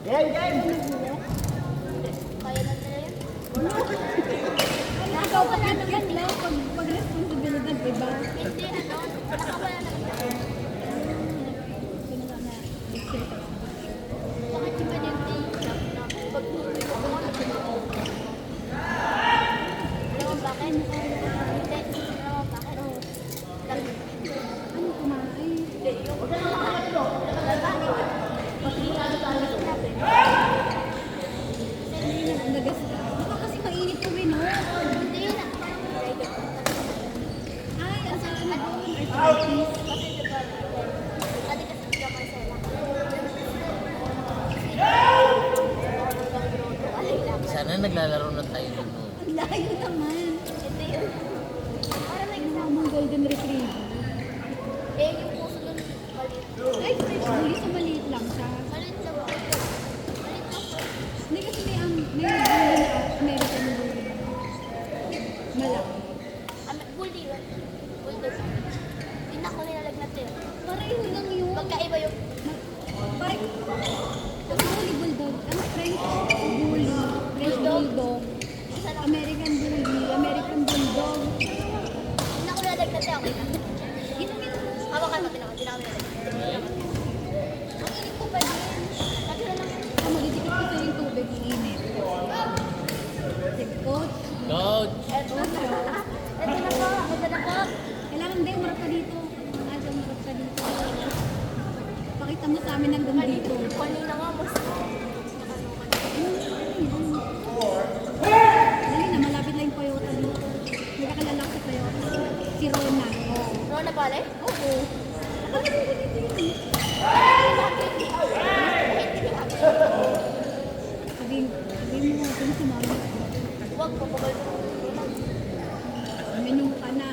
Kaya na nila yun? Ikaw pa naman lang pag responsibilidad, diba? Hindi, nakawala na nila. Bakit iba din day job na pag-uwi ko ako na pinag-uwi? Alam mo bakit? Hindi, alam mo bakit? Ano kumain? Hindi, yung lalaki. Hindi na nagas ka. Baka kasi mainit kami, no? Hindi na. Ay, ang sarap na doon. Kasi diba, ate kasi diba Marcela? Sana naglalaro na tayo dito. Ang layo naman. Ito yun. Para may Ang kasama. mga golden retriever. Eh, yung puso dun, maliit. Ay, French bully, so maliit lang siya. Maliit lang po. Maliit lang po. Hindi kasi may bully na American bully. Malaki. Bully yun. Bulldog. Hindi na ako nilalagnat yun. Pareho lang yun. Magkaiba yung Parang, ang bully bulldog, ang French bully, French bulldog, isa lang. American bully, American bulldog. Hindi na ako nilalagnat yun. Okay na. Inumin mo. Hawakan mo, tinawa. Hindi na ako nilalagnat. Ang init ko ba din? Kasi na lang. Ang magdidikit ko sa yung tubig, init. Si coach. Coach! Ito na po. Ito na po. Kailangan din, marap ka dito. Aga, marap ka dito. Pakita mo sa amin hanggang dito. Kanina nga, mas Dali na, malapit lang yung Toyota dito. May kakalala ko sa Toyota. Si Rona. Oo. Rona Pale? Oo. Nakakalimutan ko dito yun. Sabihin mo natin si mama. Huwag po, pabal po. Minum ka na.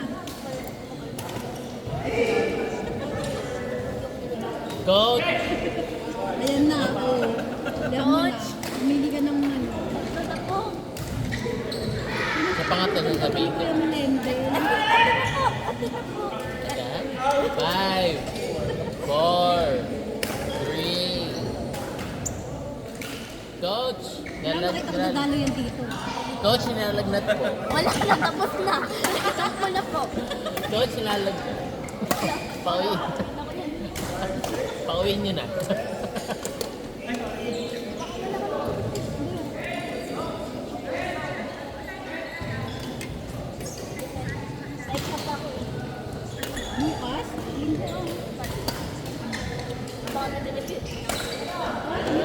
Coach! Ayan na, oo. Alam mo na. Umili ka ng ano. Basta po. Sa pangatlo na sabihin ko. Kuya Melendez. Ayan. 5, 4, 3. Coach! Kailangan makita ko nadalo yan dito. Coach, nilalagnat po. Wala na, tapos na. Tapos na po. Coach, nilalagnat. Pauwi. Pauwiin nyo na. Ay, pa ako. Bukas? Linggo. Baka na-delete.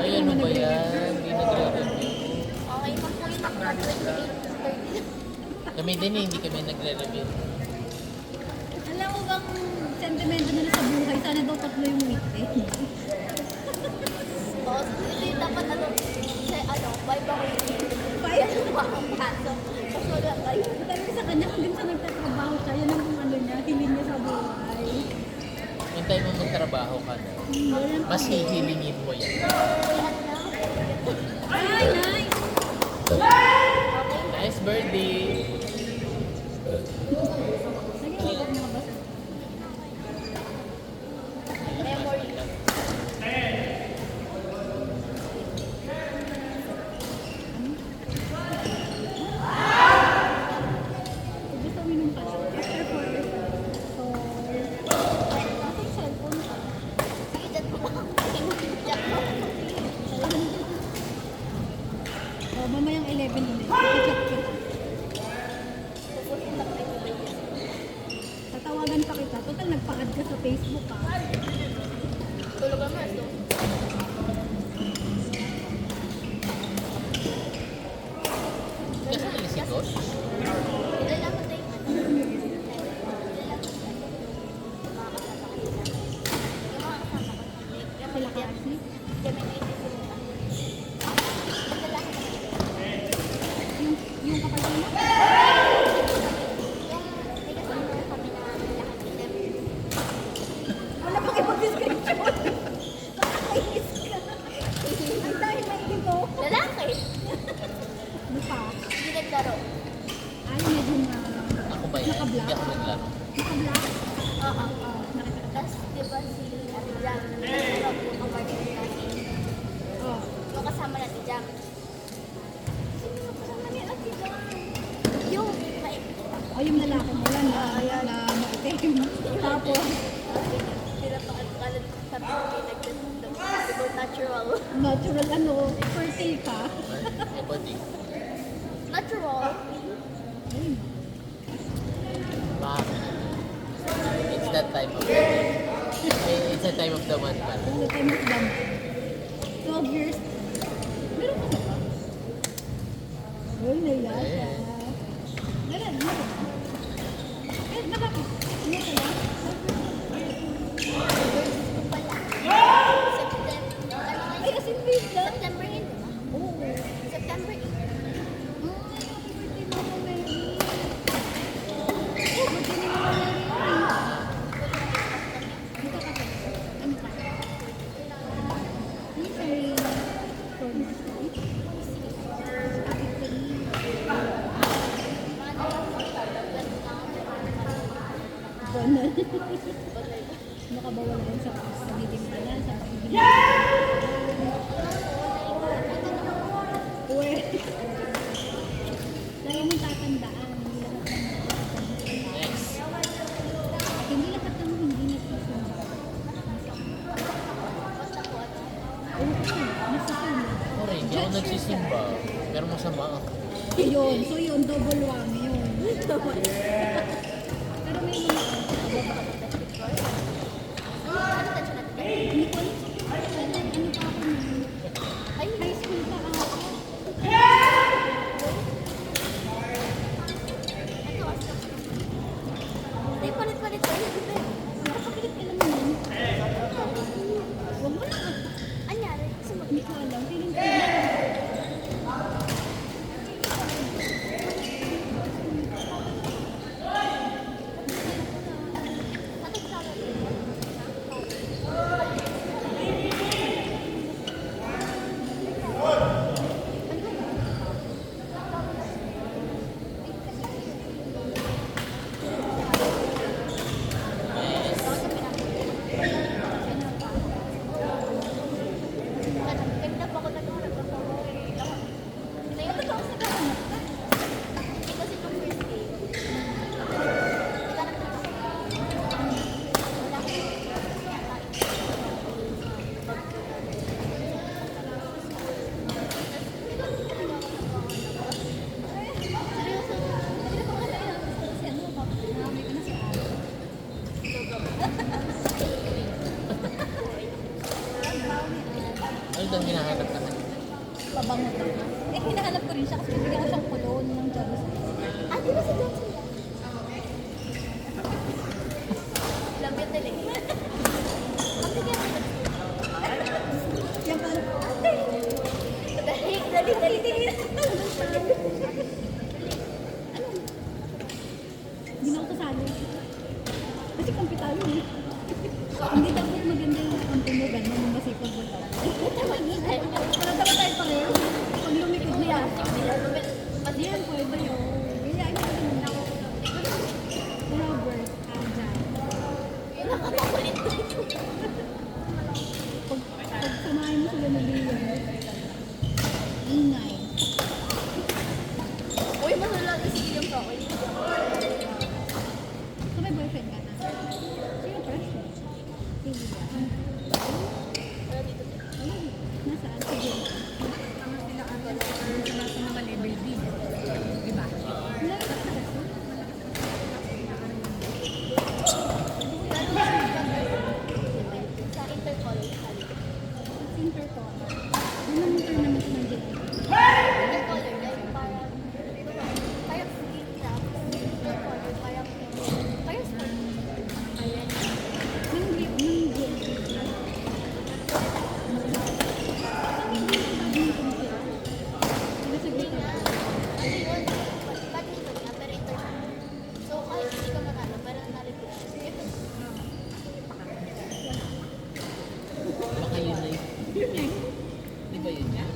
Ay, ano ba yan? Hindi nagre-review. Okay, pa po yung naka-28. Kami din eh, hindi kami nagre-review. Alam mo bang sentimento nila sa buhay? Sana daw tatlo yung weekend. Tapos, ito yung dapat ano, bye ba ko yung Kaya kaso. Tapos wala kayo. sabi sa kanya hanggang sa nagtatrabaho siya, yan ang ano niya, hiling niya sa buhay. Hintay mo magtrabaho ka na. Yan. Mas hihilingin mo yan. Ay, nice! Nice birthday! Nag-iikot mga ba? Memory. Gusto minum ka lang. After 4 years. So, nasa yung cellphone ka. Sige, chat mo lang. Chat mo. So, mamayang 11 ulit. I-chat kita. Tatawagan pa kita. Total, nagpa-add ka sa Facebook ka. Tulog ang nurse, no? Kasali si Coach? Ilan lang ko tayo. Sila kasi. Yung kapatid mo? Wala pang ipag-description. Nakakainis ka. Ang dahil na ito. Lalaki. Ano pa? Hindi naglaro. Ay, medyo na... Ako ba yan? Nakablock. Hindi ako naglaro. Naka-black? Oo. Oo, nakita ko. Tapos, di ba si Ate Jan, yung kapartner natin. Oo. So, kasama natin Jam. Sino yung kasama ni Ate Jan? Yung, O, yung lalaki mo yan na maitim. Tapos, sila pa kalat sabi ko nag-diba natural. natural ano, fertile ka. Kapati. Natural. Ayun. Bakit? It's that time of the It's the time of the month pala. All the time of them. 12 years. Meron ka ba? Uy, naiya siya. Meron, meron. Eh, nakapit. Ano kaya? Ay, as in wait lang. September yun, di ba? Oo. September 8. Ay, happy birthday, Mama Mary. Oh, birthday ni Mama Mary. Dito ka pa. Ano ka? Please, sorry. For my sweet. Happy birthday. Banal. Nakabawal din sa pagiging banal, sa pagiging Uwe. Lagi mong tatandaan, hindi lahat ng hindi nagsusunod. Oo, nasusunod. Ako rin, hindi ako nagsisimba. Pero masama ako. Yun, so yun, double whammy yun. Pero may mga hindi ko alam sa ano pa ako nun. Ay, high school pa ako. Ay, palit-palit tayo. Nakapakilit ka naman yun. Huwag mo na. Anyari, Hindi ko alam. Feeling ko ganda pa ko na ito. Ito yung sa ganun. Kasi itong first day. Naghanap na ako. Wala ko. Seryoso. kasi ano, marami ka na si Ate. Ano daw hinahanap ka na? Pabango ka. Eh, hinahanap ko rin siya kasi bibigyan ko siyang kulon ng Johnson. Ah, di ba si Johnson yan? Love you talaga. Ang bigyan ko. Yan parang, Dali, dali, dali. ano? Hindi na ako kasali. Kasi kampitalo eh. Hindi dapat maganda yung kampi mo, gano'n yung masipag mo daw. Para dapat tayo pareho. Pag lumikod na yan. Pati yan, pwede yun. Kaya ano ka naman ako. Robert, Ajan. Nakakakulit na ito. Pag samahin mo sila na Leon, ingay. Uy, mahula na si William sa akin. So may boyfriend ka na? Sino crush mo? Si Leon. Wala dito. Ayun, nasaan? Si Jane. Sa mga level B. Diba? Lagi ka sa kasi. Sa Interpol. Intercom. Ano naman ito naman sa Jane? Interpol, yung parang, parang sweet na. Interpol, yung parang sport. Ayun. Nang Jane. Ano yun? Badminton nga, pero Interpol. So, kahit hindi ka matalo, parang nalipit. Baka yun na yun. Di ba yun yan?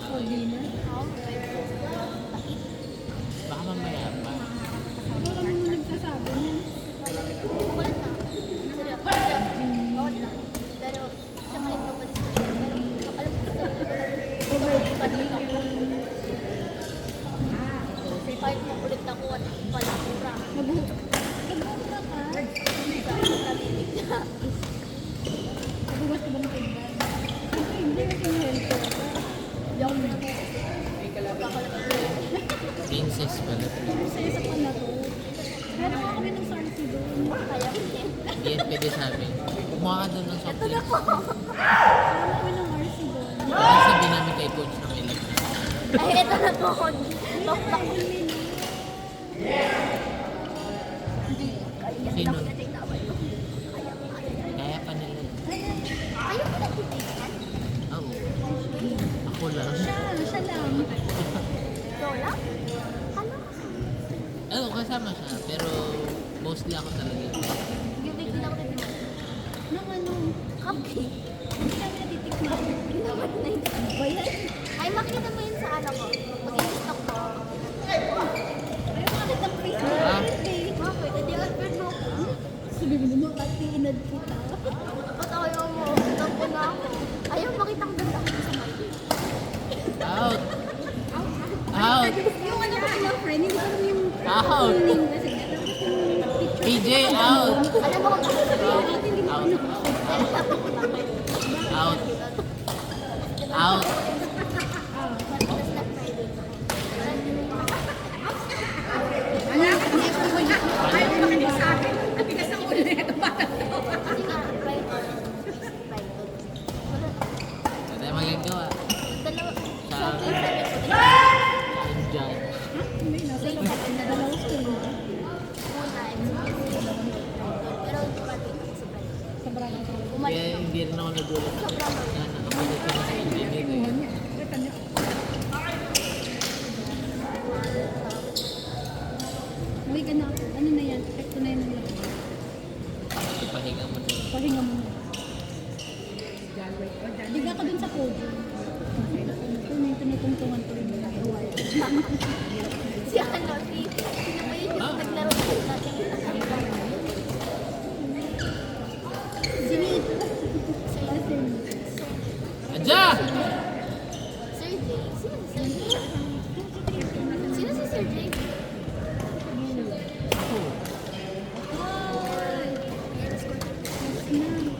For dinner. Baka mamaya pa. Wala naman nagsasabi niyan. Wala na. Seryoso. Bawal lang. Pero, siya Wala. Sa isa pala to. Meron nga kami ng sarsi doon. Kaya hindi. Hindi yan pwede sa amin. Kumuha ka doon ng soft Ito na drinks. po. Meron kami ng RC doon. Ano sabihin namin kay coach na may lag. Ay, ito na po. Tok-tok. Sino? Kaya pa nila. Ayaw ko nagtitigan. Oo. Ako lang. Siya lang. Lola? Ano? Oo, kasama siya. Pero mostly ako talaga. Yung bigla ako nagtitigan. Nang ano, Cupcake. hindi namin natitikman. Ginawa na yun. Ano ba yan? Ay, makita mo yun sa ano ko. Mag-i-stock ko. Ayaw makakit ng Facebook. Ah. Birthday. Bakit? Hindi open mo. Sabi mo naman, ate, inad kita. Ba't ayaw mo? Tapo na ako. Ayaw makita ko ganda ko sa mic. Out! Out! Yung ano ko silang friend, hindi ko alam yung Out! full name kasi. Tapos yung picture. PJ, out! Alam mo kung ano sabihin? Ate, hindi ko Out! alam. Out! Out! Matigas na Friday. Anak, hindi ko mo niya. Ayaw mo makinig sa akin. Ang tigas ng ulo nito. Kasi nga, Friday. Friday. Wala. Wala tayong magagawa. Dalawa. Sa Sabi akin. ko, I'm dyan. May nasa labas na dalawang school. muna. Pero dumating ako sa Friday. Sobrang ako. Kaya Umalis ako. hindi rin ako nagulat. Sobrang Na nakapalit ko na sa engineer. Uwi ka na. Ano na yan? Epekto na yan ng lahat. Ipahinga mo na. Pahinga mo na. Bigla ka dun sa podium. Kung may tinutungtungan ko rin yung gawain. Si ano, sino ba yun yung naglaro natin? Sinit. Adja! Sir Jay? Sino si Sir Jay? Sino si Sir Jay?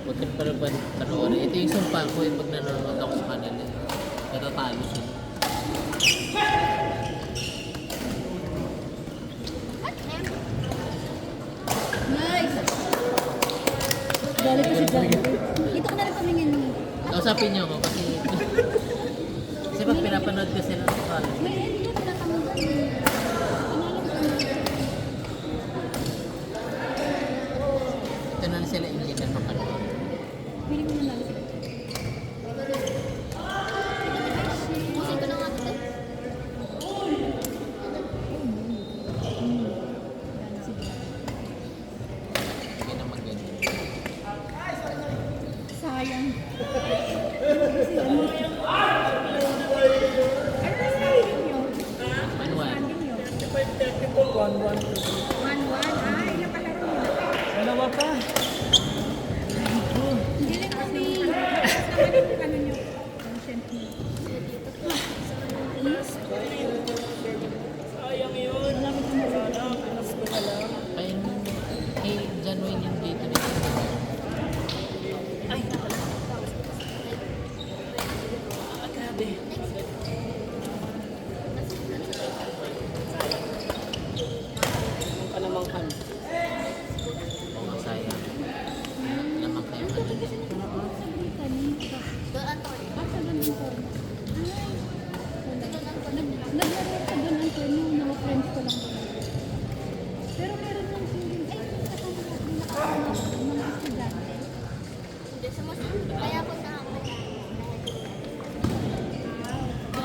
Huwag ka pala ba panoorin. Ito yung sumpa ko yung pag nanonood ako sa kanila. Natatalo sila. Nice! Galit ko si John. Dito ko na rin pamingin mo. Kausapin niyo ako kasi... kasi pag pinapanood ko sila sa college. May hindi na pinatanggal eh. Pinalam ko na. Ito na sila engineer mapanood. Pili mo na lang. Pusin ko na nga ito. Hindi na maganda. Sayang. Kasi ano, Manual. 1-1. Ay, napalaro mo. Dalawa pa. hindi rin kami. Ano nyo? Sayang yun. Sana, alas ko na lang. Ayun, kay John Wayne yung dito nito. Ay, grabe. Ang panamang kan. Oo nga, sayang. Lamang kayo ano. Doon, Antonio. Naglaro sa Don Antonio, mga friends ko lang. Pero meron ng feeling, ay, kasama natin nakakasama mga estudyante. Hindi, sa mas... Kaya ko sa ako.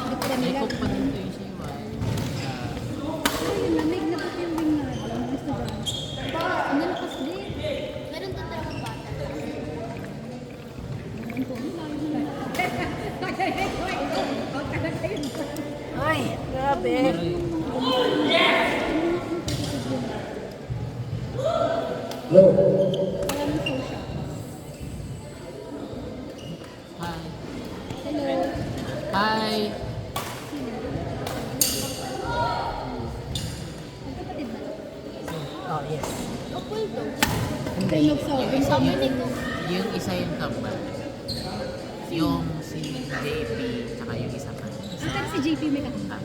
Bit ka May nila. cook pa din to yung siwa. Ayun, lamig na pati yung wing na mga estudyante. Ang nalakas din. Meron doon talagang bata. Ang po, layo na lang. Ay, grabe. Pero yung... Wala nang social. Hi. Hello. Hi! Magkapatid ba? Oh, yes. Upul to. Hindi. Nagsabi. Sabi ni ko. Yung isa yung kambal. Yung si JP, tsaka yung isa pa. Saan si JP may kakita? Ah,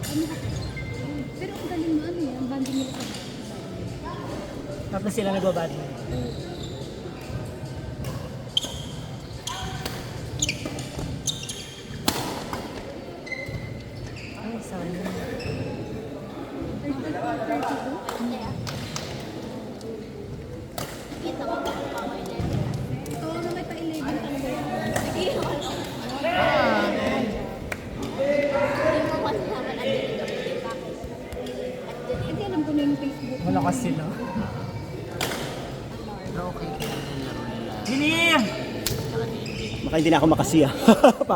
Ano ka? Pero ang galing mo ano yan, banding nila sa Tapos sila nagbabad. Ay, sorry. 32? Kaya, kita ko kung ako yun. Ito na may pa-11 talaga yan. Hindi mo kasi naman ang dinig ako. Kasi alam ko na yung Facebook. Malakas sila. Pero okay, kaya nilaro nila. Dilim! Tsaka hindi. Baka hindi na ako makasiya.